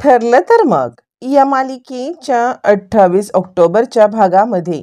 ठरलं तर मग या मालिकेच्या 28 ऑक्टोबरच्या भागामध्ये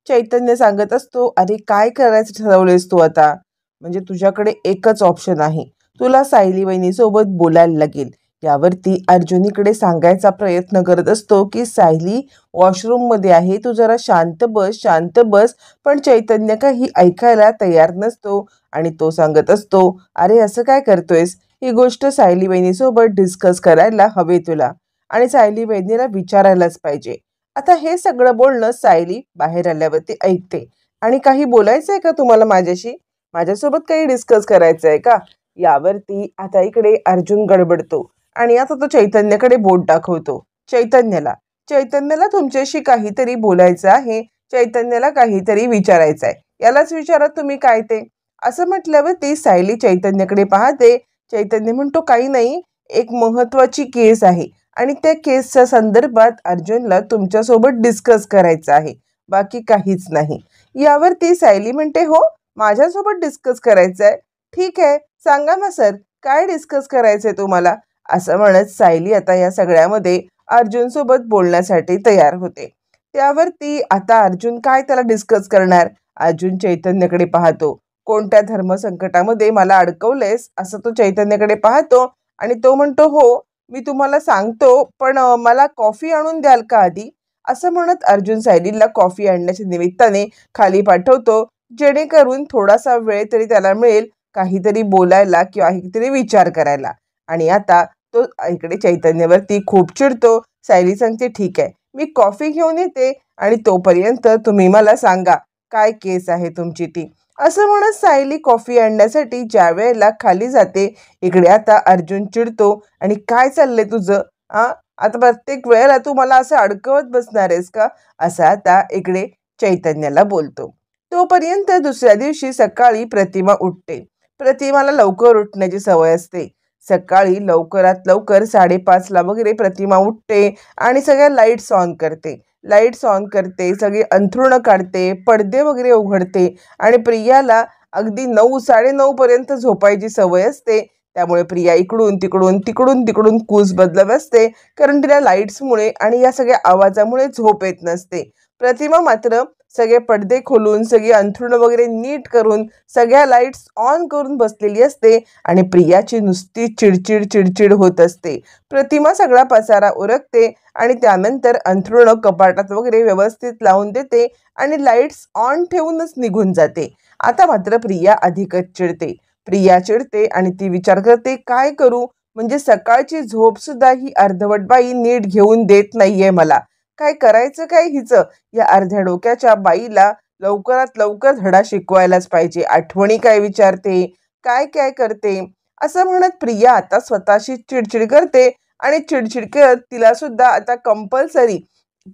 चैतन्य सांगत असतो, अरे काय करायचं ठरवलेस तू आता? म्हणजे तुझ्याकडे एकच ऑप्शन आहे, तुला सायली वहिनीसोबत बोलायला लागेल. यावरती अर्जुन इकडे सांगायचा प्रयत्न करत असतो की सायली वॉशरूममध्ये आहे, तू जरा शांत बस शांत बस. पण चैतन्य काही ऐकायला तयार नसतो आणि तो सांगत असतो, अरे असं काय करतोयस? ही गोष्ट सायली वहिनीसोबत डिस्कस करायला हवे तुला आणि सायली वहिनीला विचारायलाच पाहिजे. आता हे सगळं बोलणं सायली बाहेर आल्यावरती ऐकते आणि काही बोलायचं आहे का तुम्हाला माझ्याशी? माझ्यासोबत काही डिस्कस करायचं आहे का? यावरती आता इकडे अर्जुन गडबडतो आणि आता तो चैतन्याकडे बोट दाखवतो. चैतन्याला चैतन्याला तुमच्याशी काहीतरी बोलायचं आहे, चैतन्याला काहीतरी विचारायचं आहे, यालाच विचारा तुम्ही काय ते. असं म्हटल्यावरती सायली चैतन्याकडे पाहते. चैतन्य म्हणतो, काही नाही, एक महत्वाची केस आहे आणि त्या केसच्या संदर्भात अर्जुनला तुमच्यासोबत डिस्कस करायचं आहे, बाकी काहीच नाही. यावरती सायली म्हणते, हो माझ्यासोबत डिस्कस करायचं आहे, ठीक आहे सांगा ना सर, काय डिस्कस करायचंय तुम्हाला? असं म्हणत सायली आता या सगळ्यामध्ये अर्जुन सोबत बोलण्यासाठी तयार होते. त्यावरती आता अर्जुन काय त्याला डिस्कस करणार? अर्जुन चैतन्याकडे पाहतो. कोणत्या धर्मसंकटामध्ये मला अडकवलेस असं तो चैतन्याकडे पाहतो आणि तो म्हणतो, हो मी तुम्हाला सांगतो, पण मला कॉफी आणून द्याल का आधी? असं म्हणत अर्जुन सायलीला कॉफी आणण्याच्या निमित्ताने खाली पाठवतो, जेणेकरून थोडासा वेळ तरी त्याला मिळेल काहीतरी बोलायला किंवा काहीतरी विचार करायला. आणि आता तो इकडे चैतन्यावरती खूप चिडतो. सायली सांगते, ठीक आहे मी कॉफी घेऊन येते आणि तोपर्यंत तुम्ही मला सांगा काय केस आहे तुमची ती. असं म्हणत सायली कॉफी आणण्यासाठी ज्या वेळेला खाली जाते, इकडे आता अर्जुन चिडतो आणि काय चाललंय तुझं? आता प्रत्येक वेळेला तू मला असं अडकवत बसणार आहेस का? असं आता इकडे चैतन्याला बोलतो. तोपर्यंत दुसऱ्या दिवशी सकाळी प्रतिमा उठते. प्रतिमाला लवकर उठण्याची सवय असते. सकाळी लवकरात लवकर 5:30ला वगैरे प्रतिमा उठते आणि सगळ्या लाईट्स ऑन करते, सगळी अंथरुणं काढते, पडदे वगैरे उघडते आणि प्रियाला अगदी 9-9:30 पर्यंत झोपायची सवय असते. त्यामुळे प्रिया इकडून तिकडून कूस बदलत असते, कारण तिला लाईट्समुळे आणि या सगळ्या आवाजामुळे झोप येत नसते. प्रतिमा मात्र सगळे पडदे खोलून, सगळी अंथरुणं वगैरे नीट करून, सगळ्या लाईट्स ऑन करून बसलेली असते आणि प्रियाची नुसती चिडचिड होत असते. प्रतिमा सगळा पसारा उरकते आणि त्यानंतर अंथरुणं कपाटात वगैरे व्यवस्थित लावून देते आणि लाईट्स ऑन ठेवूनच निघून जाते. आता मात्र प्रिया अधिकच चिडते आणि ती विचार करते, काय करू? म्हणजे सकाळची झोप सुद्धा ही अर्धवट बाई नीट घेऊन देत नाहीये मला. काय करायचं काय हिचं? या अर्ध्या डोक्याच्या बाईला लवकरात लवकर धडा शिकवायलाच पाहिजे. आठवणी काय विचारते, काय काय करते? असं म्हणत प्रिया आता स्वतःशी चिडचिड करते आणि चिडचिड करत तिला सुद्धा आता कंपल्सरी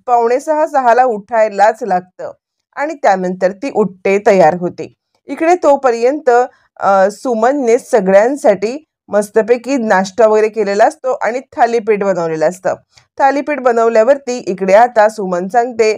5:45-6ला उठायलाच लागतं आणि त्यानंतर ती उठते, तयार होते. इकडे तोपर्यंत सुमनने सगळ्यांसाठी मस्तपैकी नाश्ता वगैरे केलेला असतो आणि थालीपीठ बनवलेलं असतं. थालीपीठ बनवल्यावरती इकडे आता सुमन सांगते,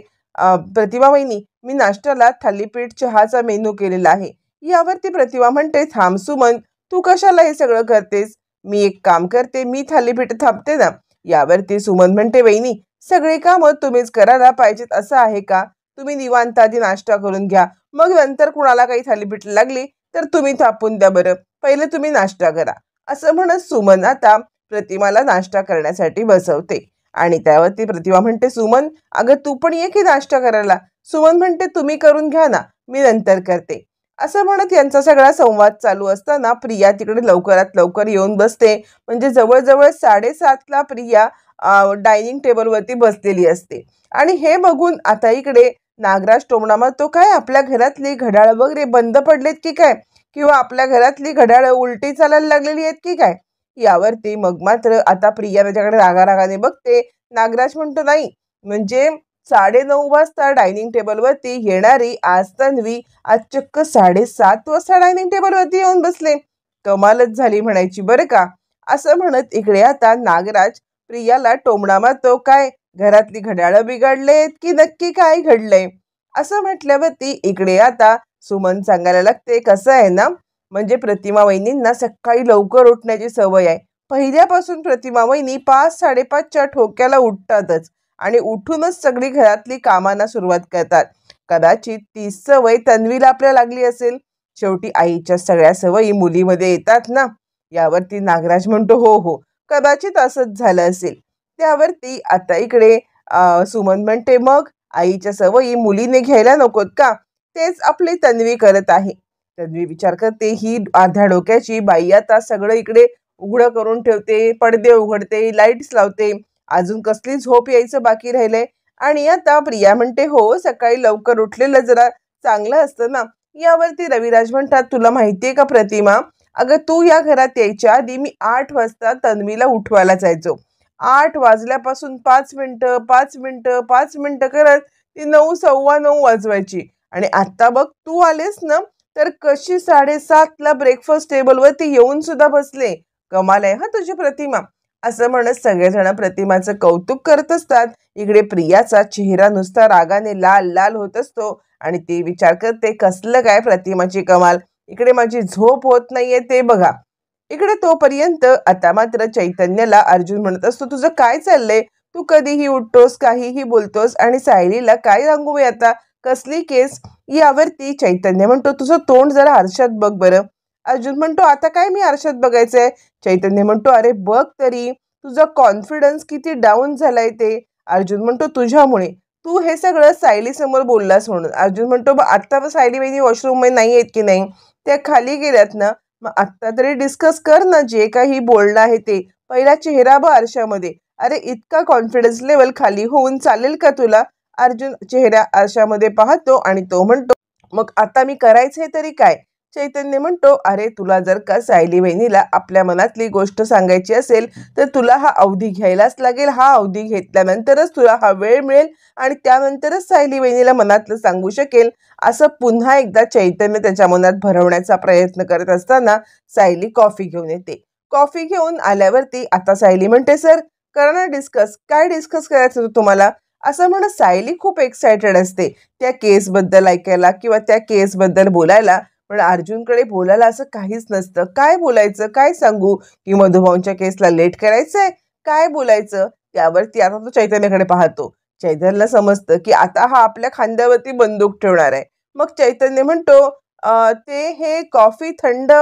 प्रतिमा वहिनी मी नाश्त्याला थालीपीठ चहाचा मेनू केलेला आहे. यावरती प्रतिमा म्हणते, थांब सुमन, तू कशाला हे सगळं करतेस? मी एक काम करते, मी थालीपीठ थांबते ना. यावरती सुमन म्हणते, वहिनी सगळी कामं तुम्हीच करायला पाहिजेत असं आहे का? तुम्ही निवांत आधी नाश्ता करून घ्या, मग नंतर कुणाला काही थालीपीठ लागली तर तुम्ही थापून द्या बरं, पहिले तुम्ही नाश्ता करा. असं म्हणत सुमन आता प्रतिमाला नाश्ता करण्यासाठी बसवते आणि त्यावरती प्रतिमा म्हणते, सुमन अगं तू पण ये की नाश्ता करायला. सुमन म्हणते, तुम्ही करून घ्या ना, मी नंतर करते. असं म्हणत यांचा सगळा संवाद चालू असताना प्रिया तिकडे लवकरात लवकर येऊन बसते. म्हणजे जवळजवळ 7:30ला प्रिया डायनिंग टेबलवरती बसलेली असते आणि हे बघून आता इकडे नागराज टोमणा मारतो, काय आपल्या घरातली घड्याळ वगैरे बंद पडलेत की काय? किंवा आपल्या घरातली घड्याळ उलटी चालायला लागलेली आहेत की काय? यावरती मग मात्र आता प्रिया त्याच्याकडे रागारागाने बघते. नागराज म्हणतो, नाही म्हणजे 9:30 वाजता डायनिंग टेबलवरती येणारी आज तन्वी आज चक्क 7:30 वाजता डायनिंग टेबलवरती येऊन बसले. कमालच झाली म्हणायची बरं का. असं म्हणत इकडे आता नागराज प्रियाला टोमणा मारतो, काय घरातली घड्याळं बिघडलेत की नक्की काय घडलंय? असं म्हटल्यावरती इकडे आता सुमन सांगायला लागते, कसं आहे ना, म्हणजे प्रतिमा वहिनींना सकाळी लवकर उठण्याची सवय आहे, पहिल्यापासून प्रतिमा वहिनी 5-5:30च्या ठोक्याला उठतातच आणि उठूनच सगळी घरातली कामांना सुरुवात करतात. कदाचित ती सवय तन्वीला आपल्या लागली असेल. शेवटी आईच्या सगळ्या सवयी मुलीमध्ये येतात ना. यावरती नागराज म्हणतो, हो हो, कदाचित असंच झालं असेल. त्यावरती आता इकडे सुमन म्हणते, मग आईच्या सवयी मुलीने घ्यायला नकोत का? तेच आपली तन्वी करत आहे. तन्वी विचार करते, ही अर्ध्या डोक्याची बाई आता सगळं इकडे उघडं करून ठेवते, पडदे उघडते, लाईट्स लावते, अजून कसली झोप यायचं बाकी राहिलंय. आणि आता प्रिया म्हणते, हो सकाळी लवकर उठलेलं जरा चांगलं असतं ना. यावरती रविराज म्हणतात, तुला माहितीये का प्रतिमा, अगं तू या घरात यायच्या आधी मी 8 वाजता तन्वीला उठवायला जायचो. 8 वाजल्यापासून 5 मिनिटं 5 मिनिटं 5 मिनिटं करत ती 9, 9:15 वाजवायची. आणि आत्ता बघ तू आलेस ना, तर कशी 7:30ला ब्रेकफास्ट टेबलवरती येऊन सुद्धा बसले. कमाल आहे हा तुझी प्रतिमा. असं म्हणत सगळेजण प्रतिमाचं कौतुक करत असतात. इकडे प्रियाचा चेहरा नुसता रागाने लाल लाल होत असतो आणि ती विचार करते, कसलं काय प्रतिमाची कमाल, इकडे माझी झोप होत नाहीये ते बघा. इकडे तोपर्यंत आता मात्र चैतन्याला अर्जुन म्हणत असतो, तुझं काय चाललंय, तू कधीही उठतोस, काहीही बोलतोस आणि सायलीला काय सांगू मी आता, कसली केस. यावरती चैतन्य म्हणतो, तुझं तोंड जरा आरशात बघ बरं. अर्जुन म्हणतो, आता काय मी आरशात बघायचंय. चैतन्य म्हणतो, अरे बघ तरी, तुझा कॉन्फिडन्स किती डाऊन झालाय ते. अर्जुन म्हणतो, तुझ्यामुळे, तू हे सगळं सायली समोर बोललास म्हणून. अर्जुन म्हणतो, आता सायली वहिनी वॉशरूम मध्ये नाही आहेत की नाही, त्या खाली गेल्यात ना, मग आत्ता तरी डिस्कस कर ना जे काही बोलणं आहे ते. पहिला चेहरा बघ आरशामध्ये. अरे इतका कॉन्फिडन्स लेवल खाली होऊन चालेल का तुला. अर्जुन चेहरा आरशामध्ये पाहतो आणि तो म्हणतो, मग आता मी करायचंय तरी काय. चैतन्य म्हणतो, अरे तुला जर का सायली वहिनीला आपल्या मनातली गोष्ट सांगायची असेल तर तुला हा अवधी घ्यायलाच लागेल. हा अवधी घेतल्यानंतरच तुला हा वेळ मिळेल आणि त्यानंतरच सायली वहिनीला मनातलं सांगू शकेल. असं पुन्हा एकदा चैतन्य त्याच्या मनात भरवण्याचा प्रयत्न करत असताना सायली कॉफी घेऊन येते. कॉफी घेऊन आल्यावरती आता सायली म्हणते, सर करा ना डिस्कस, काय डिस्कस करायचं होतं तुम्हाला. असं म्हणत सायली खूप एक्सायटेड असते त्या केसबद्दल ऐकायला किंवा त्या केसबद्दल बोलायला. पण अर्जुनकडे बोलायला असं काहीच नसतं. काय बोलायचं, काय सांगू, की मधुभाऊंच्या केसला लेट करायचंय, काय बोलायचं. त्यावरती आता तो चैतन्याकडे पाहतो. चैतन्यला समजतं की आता हा आपल्या खांद्यावरती बंदूक ठेवणार आहे. मग चैतन्य म्हणतो, ते हे कॉफी थंड.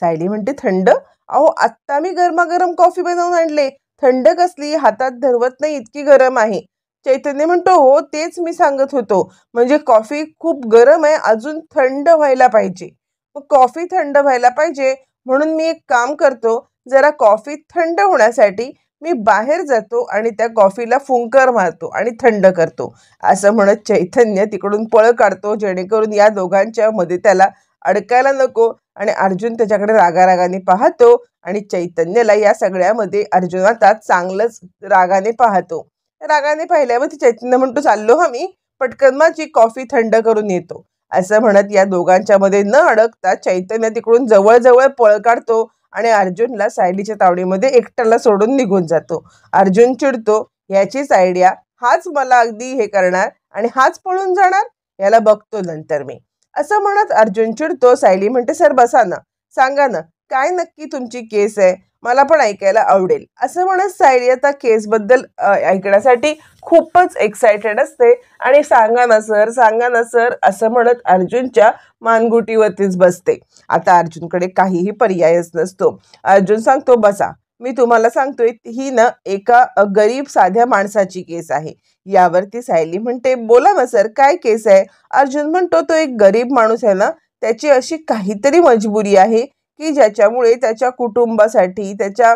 सायली म्हणते, थंड, अहो आत्ता मी गरमागरम कॉफी बनवून आणले, थंड कसली, हातात धरवत नाही इतकी गरम आहे. चैतन्य म्हणतो, हो तेच मी सांगत होतो, म्हणजे कॉफी खूप गरम आहे, अजून थंड व्हायला पाहिजे. मग कॉफी थंड व्हायला पाहिजे म्हणून मी एक काम करतो, जरा कॉफी थंड होण्यासाठी मी बाहेर जातो आणि त्या कॉफीला फुंकर मारतो आणि थंड करतो. असं म्हणत चैतन्य तिकडून पळ काढतो जेणेकरून या दोघांच्या मध्ये त्याला अडकायला नको. आणि अर्जुन त्याच्याकडे रागारागाने पाहतो आणि चैतन्याला या सगळ्यामध्ये अर्जुन आता चांगलंच रागाने पाहतो. रागाने पाहिल्यावर चैतन्य म्हणतो, चाललो हा मी, पटकन माझी कॉफी थंड करून येतो. असं म्हणत या दोघांच्या मध्ये न अडकता चैतन्य तिकडून जवळजवळ पळ काढतो आणि अर्जुनला सायलीच्या तावडीमध्ये एकट्याला सोडून निघून जातो. अर्जुन चिडतो, याचीच आयडिया, हाच मला अगदी हे करणार आणि हाच पळून जाणार, याला बघतो नंतर मी. असं म्हणत अर्जुन चिडतो. सायली म्हणते, सर बसा ना, सांगा ना काय नक्की तुमची केस आहे, मला पण ऐकायला आवडेल. असं म्हणत सायली आता केसबद्दल ऐकण्यासाठी खूपच एक्सायटेड असते आणि सांगा ना सर, सांगा ना सर असं म्हणत अर्जुनच्या मानगुटीवरतीच बसते. आता अर्जुनकडे काहीही पर्यायच नसतो. अर्जुन सांगतो, बसा, मी तुम्हाला सांगतोय, ही ना एका गरीब साध्या माणसाची केस आहे. यावरती सायली म्हणते, बोला ना सर, काय केस आहे. अर्जुन म्हणतो, तो एक गरीब माणूस आहे ना, त्याची अशी काहीतरी मजबुरी आहे की ज्याच्यामुळे त्याच्या कुटुंबासाठी, त्याच्या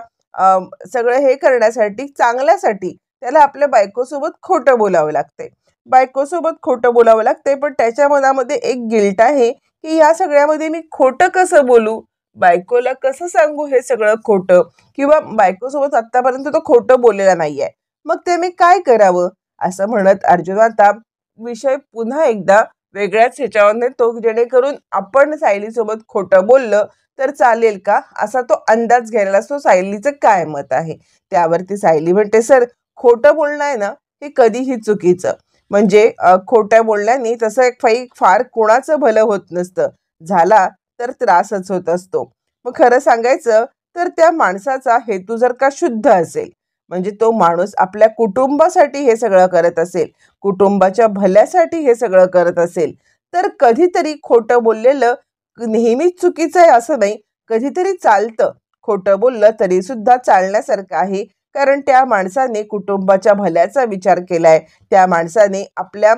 सगळं हे करण्यासाठी, चांगल्यासाठी त्याला आपल्या बायकोसोबत खोटं बोलावं लागते. बायकोसोबत खोटं बोलावं लागते, पण त्याच्या मनामध्ये एक गिल्ट आहे की या सगळ्यामध्ये मी खोटं कसं बोलू, बायकोला कसं सांगू हे सगळं खोटं, किंवा बायकोसोबत आतापर्यंत तो खोटं बोललेला नाहीये, मग ते मी काय करावं. असं म्हणत अर्जुन आता विषय पुन्हा एकदा वेगळ्याच ह्याच्यावर नेतो, जेणेकरून आपण सायलीसोबत खोटं बोललं तर चालेल का, असा तो अंदाज घ्यायला असतो सायलीचं काय मत आहे. त्यावरती सायली म्हणते, सर खोटं बोलणं आहे ना, हे कधीही चुकीचं, म्हणजे खोटं बोलण्याने तसं एक फार कोणाचं भलं होत नसतं, झाला तर त्रासच होत असतो. मग खरं सांगायचं तर त्या माणसाचा हेतू जर का शुद्ध असेल, म्हणजे तो माणूस आपल्या कुटुंबासाठी हे सगळं करत असेल, कुटुंबाच्या भल्यासाठी हे सगळं करत असेल, तर कधीतरी खोटं बोललेलं नेहमीच चुकीचं आहे असं नाही, कधीतरी चालतं. खोटं बोललं तरी सुद्धा चालण्यासारखं आहे, कारण त्या माणसाने कुटुंबाच्या भल्याचा विचार केलाय, त्या माणसाने आपल्या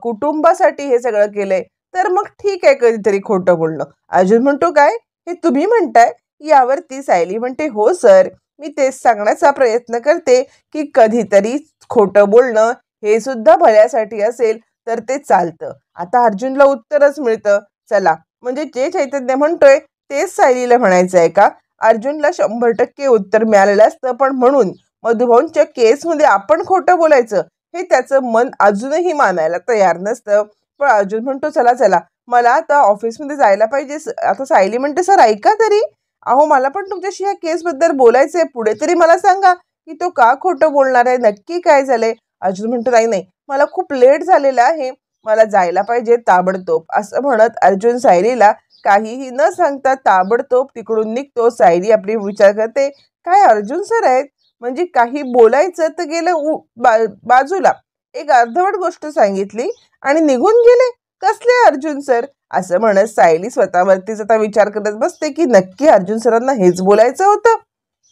कुटुंबासाठी हे सगळं केलंय, तर मग ठीक आहे कधीतरी खोटं बोलणं. अर्जुन म्हणतो काय, हे तुम्ही म्हणताय? यावरती सायली म्हणते, हो सर, मी तेच सांगण्याचा प्रयत्न करते की कधीतरी खोटं बोलणं हे सुद्धा भल्यासाठी असेल तर ते चालतं. आता अर्जुनला उत्तरच मिळतं. चला, म्हणजे जे चैतन्य म्हणतोय तेच सायलीला म्हणायचं आहे का? अर्जुनला 100% उत्तर मिळालेलं असतं, पण म्हणून मधुभाऊंच्या केसमध्ये आपण खोटं बोलायचं हे त्याचं मन अजूनही मानायला तयार नसतं. पण अर्जुन म्हणतो, चला चला, मला आता ऑफिसमध्ये जायला पाहिजे. आता सायली म्हणते, सर ऐका तरी, अहो मला पण तुमच्याशी ह्या केसबद्दल बोलायचंय, पुढे तरी मला सांगा की तो का खोटं बोलणार आहे, नक्की काय झालंय? अर्जुन म्हणतो, नाही नाही, मला खूप लेट झालेला आहे, मला जायला पाहिजे ताबडतोब. असं म्हणत अर्जुन सायलीला काहीही न सांगता ताबडतोब तिकडून निघतो. सायली आपली विचार करते, काय अर्जुन सर आहेत, म्हणजे काही बोलायचं तर गेलं बाजूला, एक अर्धवट गोष्ट सांगितली आणि निघून गेले, कसले अर्जुन सर? असं म्हणत सायली स्वतःवरतीच आता विचार करत बसते की नक्की अर्जुन सरांना हेच बोलायचं होतं.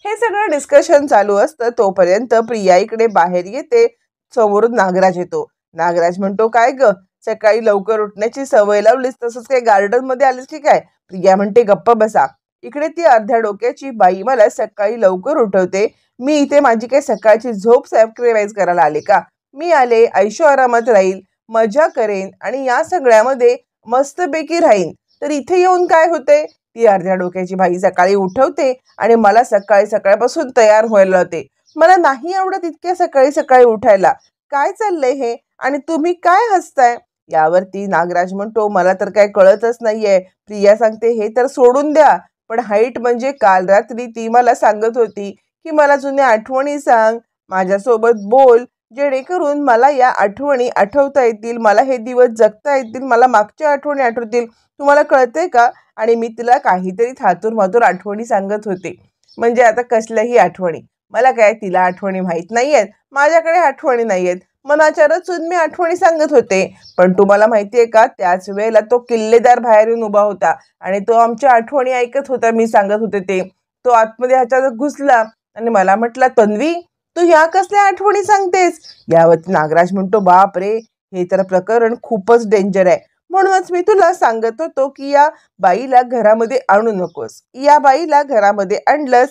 हे सगळं डिस्कशन चालू असतं तोपर्यंत प्रिया इकडे बाहेर येते. समोरून नागराज येतो. नागराज म्हणतो, काय ग, सकाळी लवकर उठण्याची सवय लावलीस, तसंच काय गार्डन मध्ये आलीस की काय? प्रिया म्हणते, गप्प बसा, इकडे ती अर्ध्या डोक्याची बाई मला सकाळी लवकर उठवते, मी इथे माझी काही सकाळची झोप सॅक्रिफाईस करायला आले का? मी आले ऐशो आरामात राहील, मजा करेन आणि या सगळ्यामध्ये मस्तपैकी राहीन, तर इथे येऊन काय होते? ती अर्ध्या डोक्याची बाई सकाळी उठवते आणि मला सकाळी सकाळपासून तयार व्हायला होते. मला नाही आवडत इतक्या सकाळी सकाळी उठायला. काय चाललंय हे? आणि तुम्ही काय हसताय? यावरती नागराज म्हणतो, मला तर काय कळतच नाहीये. प्रिया सांगते, हे तर सोडून द्या, पण हाईट म्हणजे काल रात्री ती मला सांगत होती की मला जुन्या आठवणी सांग, माझ्यासोबत बोल, जेणेकरून मला या आठवणी आठवता येतील, मला हे दिवस जगता येतील, मला मागच्या आठवणी आठवतील. तुम्हाला कळतंय का? आणि मी तिला काहीतरी थातूर मातूर आठवणी सांगत होते, म्हणजे आता कसल्याही आठवणी, मला काय तिला आठवणी माहीत नाहीयेत, माझ्याकडे आठवणी नाहीयेत, मनाच्या रचून मी आठवणी सांगत होते. पण तुम्हाला माहितीये का, त्याच वेळेला तो किल्लेदार बाहेर येऊन उभा होता आणि तो आमच्या आठवणी ऐकत होता, मी सांगत होते ते. तो आतमध्ये ह्याच्यात घुसला आणि मला म्हटला, तन्वी, तू ह्या कसल्या आठवणी सांगतेस? यावरती नागराज म्हणतो, बाप रे, हे तर प्रकरण खूपच डेंजर आहे, म्हणूनच मी तुला सांगत होतो की या बाईला घरामध्ये आणू नकोस. या बाईला घरामध्ये आणलंस,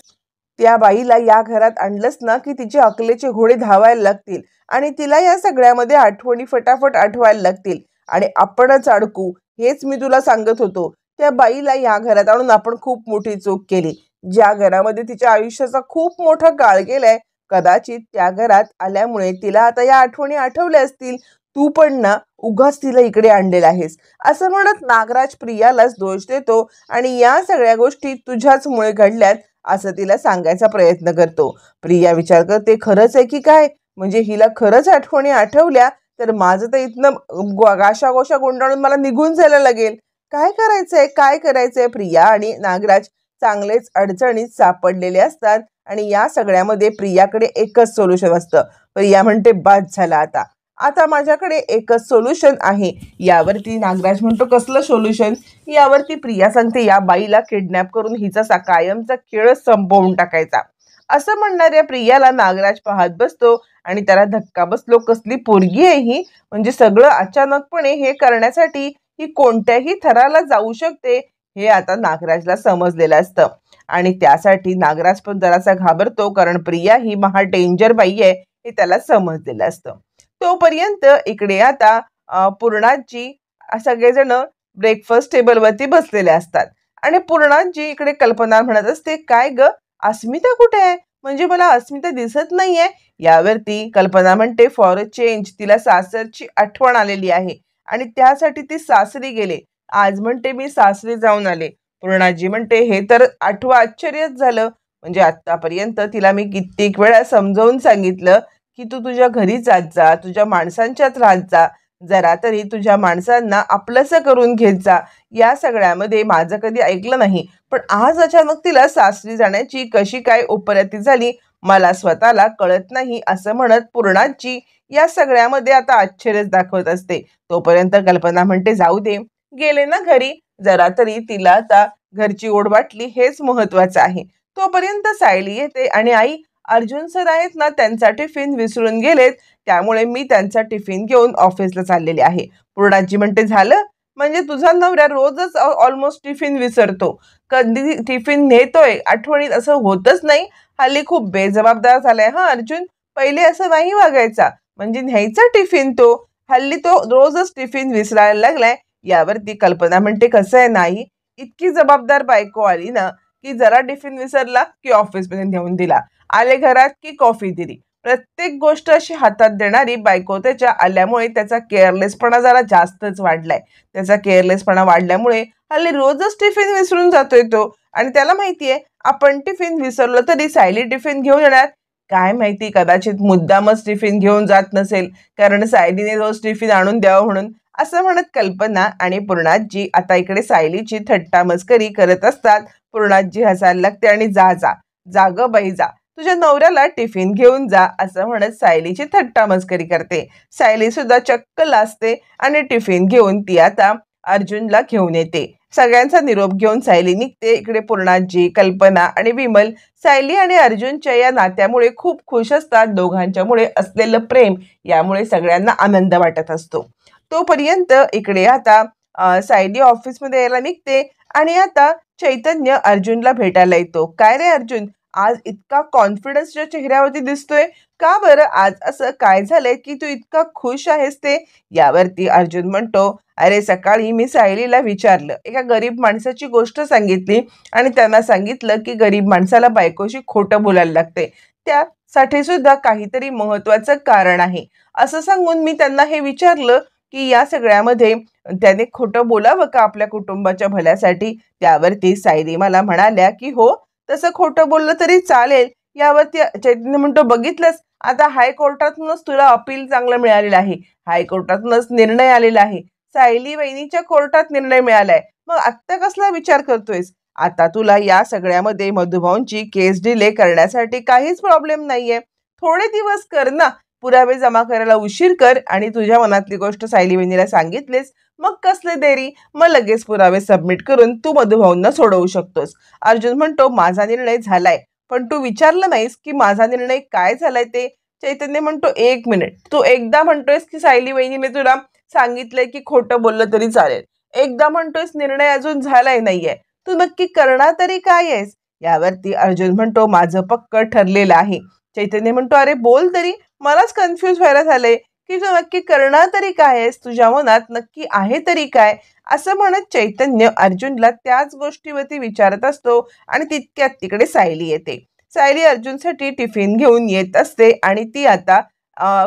त्या बाईला या घरात आणलंस ना की तिचे अकलेचे घोडे धावायला लागतील आणि तिला या सगळ्यामध्ये आठवणी फटाफट आठवायला लागतील आणि आपणच अडकू, हेच मी तुला सांगत होतो. त्या बाईला या घरात आणून आपण खूप मोठी चूक केली. ज्या घरामध्ये तिच्या आयुष्याचा खूप मोठा काळ गेलाय, कदाचित त्या घरात आल्यामुळे तिला आता या आठवणी आठवल्या असतील. तू पण ना उगाच तिला इकडे आणलेला आहेस. असं म्हणत नागराज प्रियालाच दोष देतो आणि या सगळ्या गोष्टी तुझ्याचमुळे घडल्यात असं तिला सांगायचा प्रयत्न करतो. प्रिया विचार करते, खरंच आहे की काय? म्हणजे हिला खरंच आठवणी आठवल्या तर माझं तर इथनं गाशा गोशा गुंडाळून मला निघून जायला लागेल. काय करायचंय, काय करायचंय? प्रिया आणि नागराज चांगलेच अडचणीत सापडलेले असतात आणि या सगळ्यामध्ये प्रियाकडे एकच सोल्युशन असतं. प्रिया म्हणते, बाद झाला, आता आता माझ्याकडे एकच सोल्युशन आहे. यावरती नागराज म्हणतो, कसलं सोल्युशन? यावरती प्रिया सांगते, या बाईला किडनॅप करून हिचा कायमचा खेळच संपवून टाकायचा. असं म्हणणाऱ्या प्रियाला नागराज पाहत बसतो आणि त्याला धक्का बसलो, कसली पोरगी आहे ही, म्हणजे सगळं अचानकपणे हे करण्यासाठी ही कोणत्याही थराला जाऊ शकते हे आता नागराजला समजलेलं असतं आणि त्यासाठी नागराज पण जरासा घाबरतो, कारण प्रिया ही महा डेंजर बाई आहे हे त्याला समजलेलं असतं. तोपर्यंत इकडे आता पूर्णाजी सगळेजण ब्रेकफास्ट टेबलवरती बसलेले असतात आणि पूर्णाजी इकडे कल्पना म्हणत असते, काय ग, अस्मिता कुठे आहे? म्हणजे मला अस्मिता दिसत नाहीये. यावरती कल्पना म्हणते, फॉर अ चेंज तिला सासरची आठवण आलेली आहे आणि त्यासाठी ती सासरी गेले. आज म्हणते मी सासरी जाऊन आले. पूर्णाजी म्हणते, हे तर आश्चर्यच झालं, म्हणजे आतापर्यंत तिला मी कित्येक वेळा समजावून सांगितलं की तू तुझ्या घरी जात जा, तुझ्या माणसांच्यात राहत जा, जरा तरी तुझ्या माणसांना आपलंसं करून घेत जा. या सगळ्यामध्ये माझं कधी ऐकलं नाही, पण आज अचानक तिला सासरी जाण्याची कशी काय उपरती झाली मला स्वतःला कळत नाही, असं म्हणत पूर्णाजी या सगळ्यामध्ये आता आश्चर्यच दाखवत असते. तोपर्यंत कल्पना म्हणते, जाऊ दे, गेले ना घरी, जरा तरी तिला आता घरची ओढ वाटली हेच महत्वाचं आहे. तोपर्यंत सायली येते आणि आई, अर्जुन सर आहेत ना, त्यांचा टिफिन विसरून गेलेत, त्यामुळे मी त्यांचा टिफिन घेऊन ऑफिसला चाललेले आहे. पूर्णाजी म्हणते, झालं म्हणजे तुझा नवरा रोजच ऑलमोस्ट टिफिन विसरतो, कधी टिफिन नेतोय आठवणीत असं होतच नाही. हल्ली खूप बेजबाबदार झालाय हा अर्जुन, पहिले असं नाही वागायचा, म्हणजे न्यायचा टिफिन तो, हल्ली तो रोजच टिफिन विसरायला लागलाय. यावरती कल्पना म्हणते, कसं आहे नाही, इतकी जबाबदार बायको आली ना की जरा टिफिन विसरला की ऑफिसमध्ये नेऊन दिला, आले घरात की कॉफी दिली, प्रत्येक गोष्ट अशी हातात देणारी बायको त्याच्या आल्यामुळे त्याचा केअरलेसपणा जरा जास्तच वाढलाय. त्याचा केअरलेसपणा वाढल्यामुळे हल्ली रोजच टिफिन विसरून जातोय तो, आणि त्याला माहितीये आपण टिफिन विसरलो तरी सायली टिफिन घेऊन येणार. काय माहिती, कदाचित मुद्दामच टिफिन घेऊन जात नसेल, कारण सायलीने रोज टिफिन आणून द्यावं म्हणून, असं म्हणत कल्पना आणि पूर्णाजी आता इकडे सायलीची थट्टा मस्करी करत असतात. पूर्णाजी हसायला लागते आणि जा जा जाग बाई जा, तुझ्या नवऱ्याला टिफिन घेऊन जा, असं म्हणत सायलीची थट्टा मस्करी करते. सायली सुद्धा चक्क लाजते आणि टिफिन घेऊन ती आता अर्जुनला घेऊन येते. सगळ्यांचा निरोप घेऊन सायली निघते. इकडे पूर्णाजी, कल्पना आणि विमल सायली आणि अर्जुनच्या या नात्यामुळे खूप खुश असतात. दोघांच्यामुळे असलेलं प्रेम यामुळे सगळ्यांना आनंद वाटत असतो. तोपर्यंत इकडे आता सायली ऑफिसमध्ये यायला निघते आणि आता चैतन्य अर्जुनला भेटायला येतो. काय रे अर्जुन, आज इतका कॉन्फिडन्स तुझ्या चेहऱ्यावरती दिसतोय, का बरं, आज असं काय झालंय की तू इतका खुश आहेस ते? यावरती अर्जुन म्हणतो, अरे सकाळी मी सायलीला विचारलं, एका गरीब माणसाची गोष्ट सांगितली आणि त्यांना सांगितलं की गरीब माणसाला बायकोशी खोटं बोलायला लागते, त्यासाठी सुद्धा काहीतरी महत्वाचं कारण आहे, असं सांगून मी त्यांना हे विचारलं की या सगळ्यामध्ये त्याने खोटं बोलावं का आपल्या कुटुंबाच्या भल्यासाठी. त्यावरती सायली मला म्हणाल्या की हो, तसं खोटं बोललं तरी चालेल. यावरती चैतन्य म्हणतो, बघितलंस, आता हायकोर्टातूनच तुला अपील चांगलं मिळालेलं आहे, हायकोर्टातूनच निर्णय आलेला आहे, सायली वहिनीच्या कोर्टात निर्णय मिळालाय, मग आत्ता कसला विचार करतोयस? आता तुला या सगळ्यामध्ये मधुभाऊंची केस डिले करण्यासाठी काहीच प्रॉब्लेम नाहीये, थोडे दिवस कर ना, पुरावे जमा करायला उशीर कर आणि तुझ्या मनातली गोष्ट सायली वहिनीला सांगितलेस, मग कसले देरी, मग लगेच पुरावे सबमिट करून तू मधुभाऊंना सोडवू शकतोस. अर्जुन म्हणतो, माझा निर्णय झालाय, पण तू विचारलं नाहीस की माझा निर्णय काय झालाय ते. चैतन्य म्हणतो, एक मिनिट, तू एकदा म्हणतोयस की सायली वहिनीने तुला सांगितलंय की खोटं बोललं तरी चालेल, एकदा म्हणतोयस निर्णय अजून झालाय नाहीये, तू नक्की करणार तरी काय आहेस? यावरती अर्जुन म्हणतो, माझं पक्क ठरलेलं आहे. चैतन्य म्हणतो, अरे बोल तरी, मलाच कन्फ्यूज व्हायला झालंय की तू नक्की करणार तरी काय आहेस, तुझ्या मनात नक्की आहे तरी काय, असं म्हणत चैतन्य अर्जुनला त्याच गोष्टीवरती विचारत असतो. आणि तितक्यात तिकडे सायली येते. सायली अर्जुनसाठी टिफिन घेऊन येत असते आणि ती आता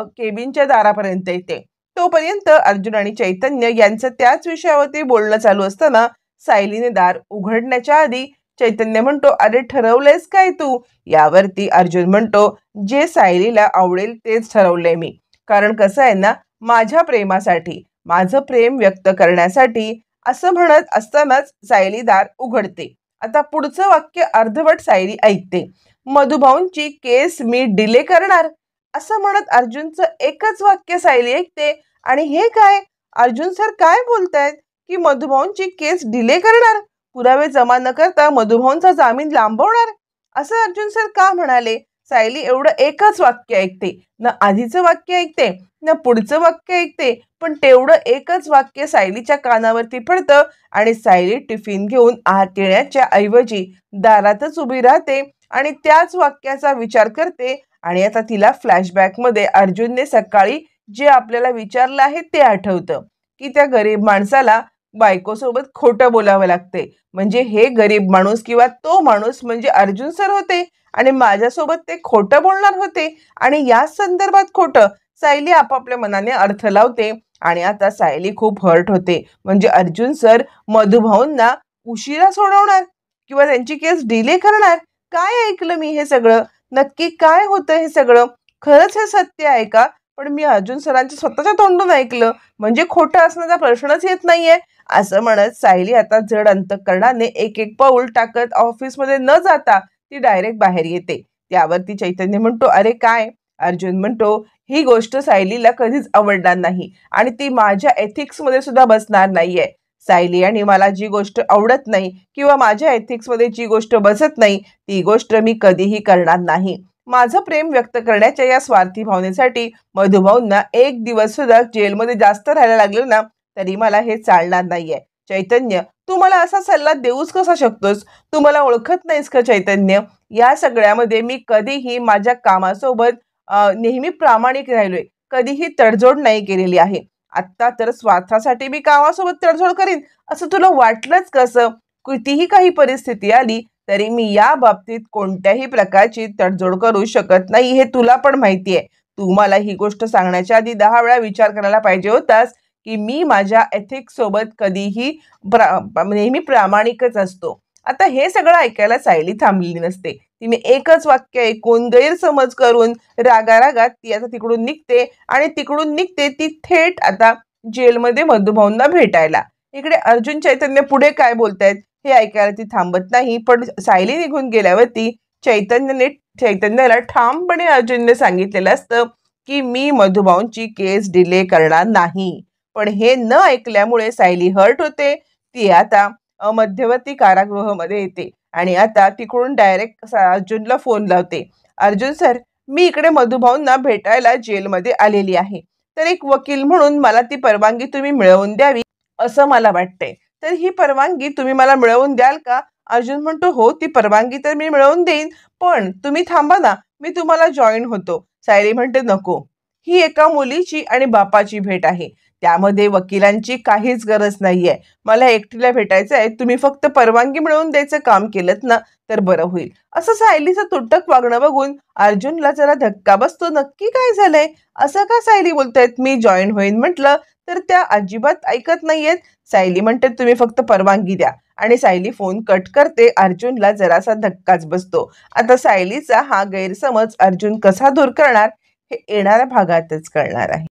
केबिनच्या दारापर्यंत येते. तोपर्यंत अर्जुन आणि चैतन्य यांचं त्याच विषयावरती बोलणं चालू असताना सायलीने दार उघडण्याच्या आधी चैतन्य म्हणतो, अरे ठरवलंयस काय तू? यावरती अर्जुन म्हणतो, जे सायलीला आवडेल तेच ठरवलंय मी, कारण कसं आहे ना, माझ्या प्रेमासाठी, माझं प्रेम व्यक्त करण्यासाठी, असं म्हणत असतानाच सायली दार उघडते. आता पुढचं वाक्य अर्धवट सायली ऐकते. मधुभाऊंची केस मी डिले करणार, असं म्हणत अर्जुनचं एकच वाक्य सायली ऐकते. आणि हे काय, अर्जुन सर काय बोलतायत की मधुभाऊंची केस डिले करणार, पुरावे जमा न करता मधुभाऊंचा जामीन लांबवणार, असं अर्जुन सर का म्हणाले? सायली एवढं एकच वाक्य ऐकते, न आधीचं वाक्य ऐकते न पुढचं वाक्य ऐकते, पण तेवढं एकच वाक्य सायलीच्या कानावरती पडतं आणि सायली टिफिन घेऊन आत येण्याच्या ऐवजी दारातच उभी राहते आणि त्याच वाक्याचा विचार करते. आणि आता तिला फ्लॅशबॅकमध्ये अर्जुनने सकाळी जे आपल्याला विचारलं आहे ते आठवतं की त्या गरीब माणसाला बायकोसोबत खोटं बोलावं लागते, म्हणजे हे गरीब माणूस किंवा तो माणूस म्हणजे अर्जुन सर होते आणि माझ्यासोबत ते खोटं बोलणार होते, आणि याच संदर्भात खोटं सायली आपापल्या मनाने अर्थ लावते. आणि आता सायली खूप हर्ट होते, म्हणजे अर्जुन सर मधुभाऊंना उशिरा सोडवणार किंवा त्यांची केस डिले करणार. काय ऐकलं मी हे सगळं, नक्की काय होतं हे सगळं, खरंच हे सत्य आहे का? पण मी अर्जुन सरांच्या स्वतःच्या तोंडून ऐकलं, म्हणजे खोटं असण्याचा प्रश्नच येत नाहीये. असं म्हणत सायली आता जड अंतःकरणाने एक एक पाऊल टाकत ऑफिसमध्ये न जाता ती डायरेक्ट बाहेर येते. त्यावरती चैतन्य म्हणतो, अरे काय? अर्जुन म्हणतो, ही गोष्ट सायलीला कधीच आवडणार नाही आणि ती माझ्या एथिक्समध्ये सुद्धा बसणार नाहीये. सायली आणि मला जी गोष्ट आवडत नाही किंवा माझ्या एथिक्समध्ये जी गोष्ट बसत नाही ती गोष्ट मी कधीही करणार नाही. माझं प्रेम व्यक्त करण्याच्या या स्वार्थी भावनेसाठी मधुभाऊंना एक दिवस सुद्धा जेलमध्ये जास्त राहायला लागलं ना तरी मला हे चालणार नाहीये. चैतन्य, तू मला असा सल्ला देऊच कसा शकतोस? तू मला ओळखत नाहीस का चैतन्य? या सगळ्यामध्ये मी कधीही माझ्या कामासोबत नेहमी प्रामाणिक राहिलोय. कधीही तडजोड नाही केलेली आहे. आत्ता तर स्वार्थासाठी मी कामासोबत तडजोड करीन असं तुला वाटलंच कसं? कितीही काही परिस्थिती आली तरी मी या बाबतीत कोणत्याही प्रकारची तडजोड करू शकत नाही, हे तुला पण माहिती आहे. तू मला ही गोष्ट सांगण्याच्या आधी 10 वेळा विचार करायला पाहिजे होतास की मी माझ्या एथिक्स सोबत कधीही नेहमी प्रामाणिकच असतो. आता हे सगळं ऐकायला सायली थांबलेली नसते. तिने एकच वाक्य ऐकून गैरसमज करून रागारागात ती आता तिकडून निघते आणि तिकडून निघते ती थेट आता जेलमध्ये मधुभाऊंना भेटायला. इकडे अर्जुन चैतन्य पुढे काय बोलतायत हे ऐकायला ती थांबत नाही. पण सायली निघून गेल्यावरती चैतन्याला ठामपणे अर्जुनने सांगितलेलं असतं की मी मधुभाऊंची केस डिले करणार नाही. पण हे न ऐकल्यामुळे सायली हर्ट होते. ती आता मध्यवर्ती कारागृहामध्ये येते आणि आता तिकडून डायरेक्ट अर्जुनला फोन लावते. अर्जुन सर, मी इकडे मधुभाऊंना भेटायला जेलमध्ये आलेली आहे. तर एक वकील म्हणून मला ती परवानगी तुम्ही मिळवून द्यावी असं मला वाटतंय. तर ही परवानगी तुम्ही मला मिळवून द्याल का? अर्जुन म्हणतो, हो, ती परवानगी तर मी मिळवून देईन, पण तुम्ही थांबा ना, मी तुम्हाला जॉईन होतो. सायली म्हणते, नको, ही एका मुलीची आणि बापाची भेट आहे. त्यामध्ये वकिलांची काहीच गरज नाहीये. मला एकटीला भेटायचं आहे. तुम्ही फक्त परवानगी मिळवून द्यायचं काम केलं ना तर बरं होईल. असं सायलीचं तुटक वागणं बघून अर्जुनला जरा धक्का बसतो. नक्की काय झालंय? असं का सायली बोलतायत मी जॉईन होईन म्हटलं तर त्या अजिबात ऐकत नाहीयेत. सायली म्हणते, तुम्ही फक्त परवानगी द्या आणि सायली फोन कट करते. अर्जुनला जरासा धक्काच बसतो. आता सायलीचा हा गैरसमज अर्जुन कसा दूर करणार हे येणाऱ्या भागातच कळणार आहे.